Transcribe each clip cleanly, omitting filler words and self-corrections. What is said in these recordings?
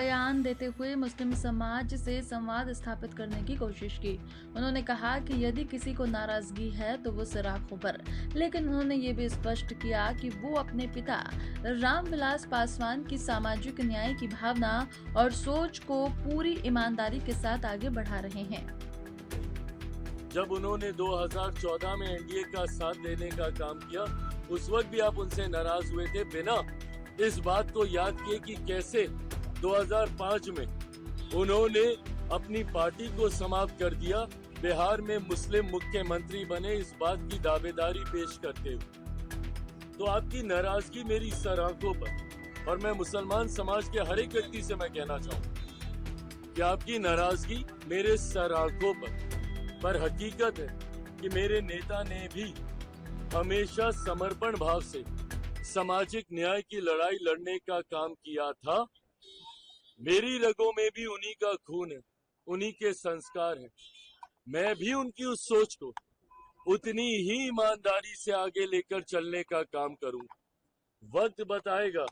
बयान देते हुए मुस्लिम समाज से संवाद स्थापित करने की कोशिश की। उन्होंने कहा कि यदि किसी को नाराजगी है तो वो सराखों पर, लेकिन उन्होंने ये भी स्पष्ट किया कि वो अपने पिता रामविलास पासवान की सामाजिक न्याय की भावना और सोच को पूरी ईमानदारी के साथ आगे बढ़ा रहे हैं। जब उन्होंने 2014 में एनडीए का साथ देने का काम किया, उस वक्त भी आप उनसे नाराज हुए थे, बिना इस बात को याद किए कि कैसे 2005 में उन्होंने अपनी पार्टी को समाप्त कर दिया, बिहार में मुस्लिम मुख्यमंत्री बने, इस बात की दावेदारी पेश करते हुए। तो आपकी नाराजगी मेरी सर आंखों पर, और मैं मुसलमान समाज के हर एक व्यक्ति से मैं कहना चाहूँ कि आपकी नाराजगी मेरे सर आंखों पर हकीकत है कि मेरे नेता ने भी हमेशा समर्पण भाव से सामाजिक न्याय की लड़ाई लड़ने का काम किया था। मेरी रगों में भी उन्हीं का खून है, उन्हीं के संस्कार हैं। मैं भी उनकी उस सोच को उतनी ही ईमानदारी से आगे लेकर चलने का काम करूं। वक्त बताएगा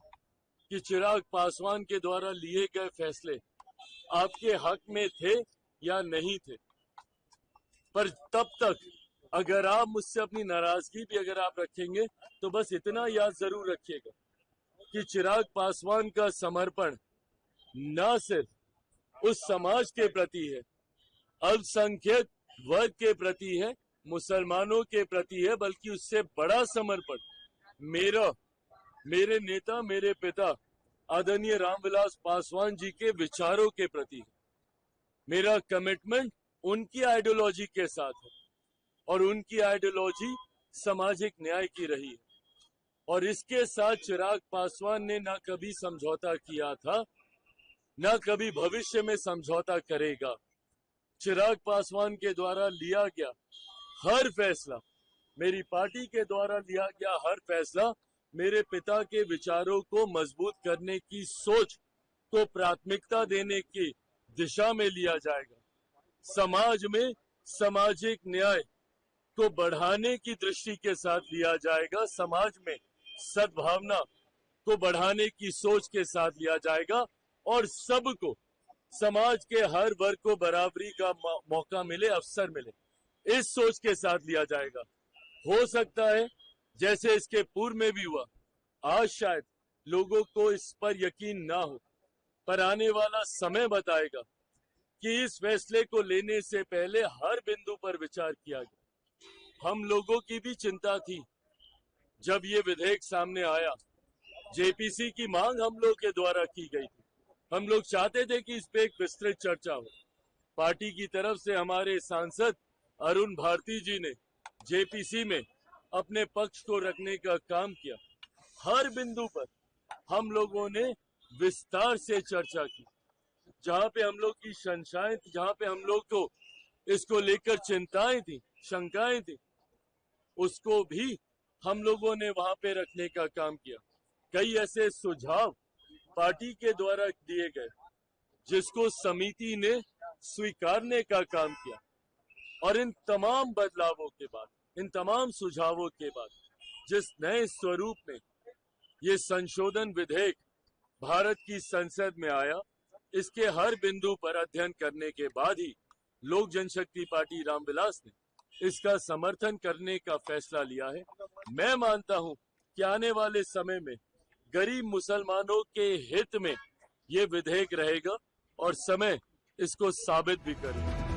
कि चिराग पासवान के द्वारा लिए गए फैसले आपके हक में थे या नहीं थे, पर तब तक अगर आप मुझसे अपनी नाराजगी भी अगर आप रखेंगे तो बस इतना याद जरूर रखिएगा कि चिराग पासवान का समर्पण न सिर्फ उस समाज के प्रति है, अल्पसंख्यक वर्ग के प्रति है, मुसलमानों के प्रति है, बल्कि उससे बड़ा समर्पण मेरे नेता, मेरे पिता आदरणीय रामविलास पासवान जी के विचारों के प्रति है। मेरा कमिटमेंट उनकी आइडियोलॉजी के साथ है और उनकी आइडियोलॉजी सामाजिक न्याय की रही है, और इसके साथ चिराग पासवान ने ना कभी समझौता किया था, ना कभी भविष्य में समझौता करेगा। चिराग पासवान के द्वारा लिया गया हर फैसला, मेरी पार्टी के द्वारा लिया गया हर फैसला मेरे पिता के विचारों को मजबूत करने की सोच को प्राथमिकता देने की दिशा में लिया जाएगा। समाज में सामाजिक न्याय को बढ़ाने की दृष्टि के साथ लिया जाएगा, समाज में सद्भावना को बढ़ाने की सोच के साथ लिया जाएगा, और सबको, समाज के हर वर्ग को बराबरी का मौका मिले, अवसर मिले, इस सोच के साथ लिया जाएगा। हो सकता है जैसे इसके पूर्व में भी हुआ, आज शायद लोगों को इस पर यकीन ना हो, पर आने वाला समय बताएगा कि इस फैसले को लेने से पहले हर बिंदु पर विचार किया गया। हम लोगों की भी चिंता थी जब ये विधेयक सामने आया, जेपीसी की मांग हम लोग के द्वारा की गई थी। हम लोग चाहते थे कि इस पे एक विस्तृत चर्चा हो। पार्टी की तरफ से हमारे सांसद अरुण भारती जी ने जेपीसी में अपने पक्ष को रखने का काम किया। हर बिंदु पर हम लोगों ने विस्तार से चर्चा की। जहां पे हम लोग की शंकाएं थी, जहां पे हम लोग को इसको लेकर चिंताएं थी, शंकाएं थी, उसको भी हम लोगों ने वहां पे रखने का काम किया। कई ऐसे सुझाव पार्टी के द्वारा दिए गए जिसको समिति ने स्वीकारने का काम किया, और इन तमाम बदलावों के बाद, इन तमाम सुझावों के बाद जिस नए स्वरूप में ये संशोधन विधेयक भारत की संसद में आया, इसके हर बिंदु पर अध्ययन करने के बाद ही लोक जनशक्ति पार्टी रामविलास ने इसका समर्थन करने का फैसला लिया है। मैं मानता हूं कि आने वाले समय में गरीब मुसलमानों के हित में ये विधेयक रहेगा, और समय इसको साबित भी करेगा।